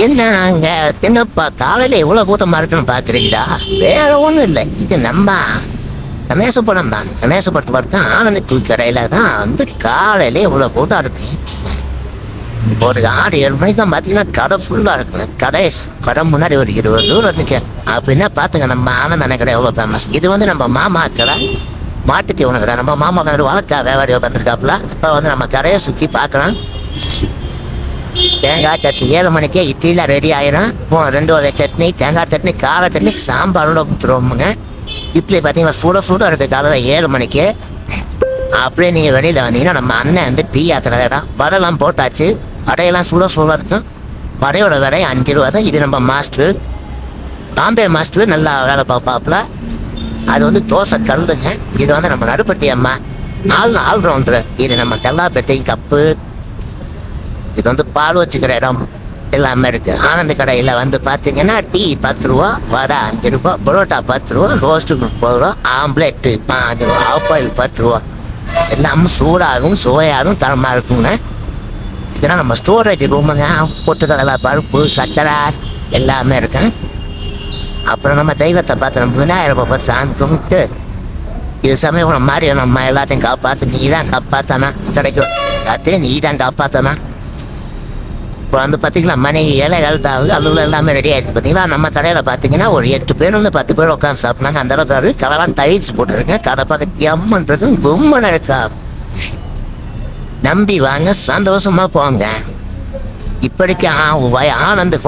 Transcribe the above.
என்ன அங்க என்னப்பா காலையில எவ்வளவு கூட்டமா இருக்குன்னு பாக்குறீங்களா? வேற ஒண்ணும் இல்லை, இது நம்ம கணேசபுரம் தான். கணேசபுரத்து பார்த்தா ஆனந்தி டீ கடையில தான் வந்து காலையில இவ்வளவு கூட்டம் இருக்கும். ஒரு 6-7 மணிக்கு தான் பாத்தீங்கன்னா கடை ஃபுல்லா இருக்குங்க. கடை முன்னாடி ஒரு 20 தூரம் இருக்கு. அப்படின்னா பாத்துங்க நம்ம ஆனந்த கடை எவ்வளவு ஃபேமஸ். இது வந்து நம்ம மாமா கடை, மாட்டுத்தி உணவு. நம்ம மாமா கடை வழக்கா வியாபாரி வந்திருக்காப்புல. இப்போ வந்து நம்ம கடையை சுற்றி பார்க்கலாம். தேங்காய் சட்னி 7 மணிக்கே இட்லிலாம் ரெடி ஆயிரும். 2 வகை சட்னி, தேங்காய் சட்னி, கார சட்னி, சாம்பாரோட கொடுத்துருவோமுங்க. இட்லி பார்த்தீங்கன்னா சூடாக இருக்குது காலையில் 7 மணிக்கு. அப்படியே நீங்கள் வெளியில் வந்தீங்கன்னா நம்ம அண்ணன் வந்து டீ ஆத்துற இடம். வடைலாம் போட்டாச்சு, வடையெல்லாம் சூடாக இருக்கும். வடையோட விலை 5 ரூபா தான். இது நம்ம மாஸ்டர் பாம்பே மாஸ்டர் நல்லா வேலை பார்ப்பாப்புல. அது வந்து தோசை கல்லுங்க. இது வந்து நம்ம நடுப்பட்டி அம்மா ஆல் ரவுண்டரு. இது நம்ம கல்லாப்பெட்டி கப்பு. இது வந்து பால் வச்சுக்கிற இடம் எல்லாமே இருக்கு. ஆனந்த கடையில் வந்து பார்த்தீங்கன்னா டீ 10 ரூபா, வடை 5 ரூபா, பரோட்டா 10 ரூபா, ரோஸ்ட்டு 30 ரூபா, ஆம்லேட்டு 5 ரூபா, ஆஃப் ஆயில் 10 ரூபா. எல்லாமே சூடாகவும் சுவையாகவும் தரமாக இருக்குங்க. இதெல்லாம் நம்ம ஸ்டோரேஜ் ரூமுங்க. பொட்டுக்கடலை, பருப்பு, சக்கரை எல்லாமே இருக்கு. அப்புறம் நம்ம தெய்வத்தை பார்த்து நம்ம விநாயகரை பார்த்து சாமி கும்பிட்டு இது சமயம் மாதிரி நம்ம எல்லாத்தையும் காப்பாற்று. நீ தான் காப்பாத்தானா கிடைக்கும், எல்லாத்தையும் நீ தான் காப்பாத்தானா. இப்போ வந்து பார்த்தீங்களா மணி 7:15 அலுவலகம் எல்லாமே ரெடி ஆகிடுச்சு. பார்த்தீங்களா நம்ம கடையில் பார்த்தீங்கன்னா ஒரு 8 பேர் 10 பேர் உட்காந்து சாப்பிட்னாங்க. அந்த அளவுக்கு கடைலாம் டைல்ஸ் போட்டுருங்க. கடை பார்க்க எம்மன்றது கும்மன் இருக்கா. நம்பி வாங்க, சந்தோஷமா போங்க. இப்படிக்கு ஆனந்த்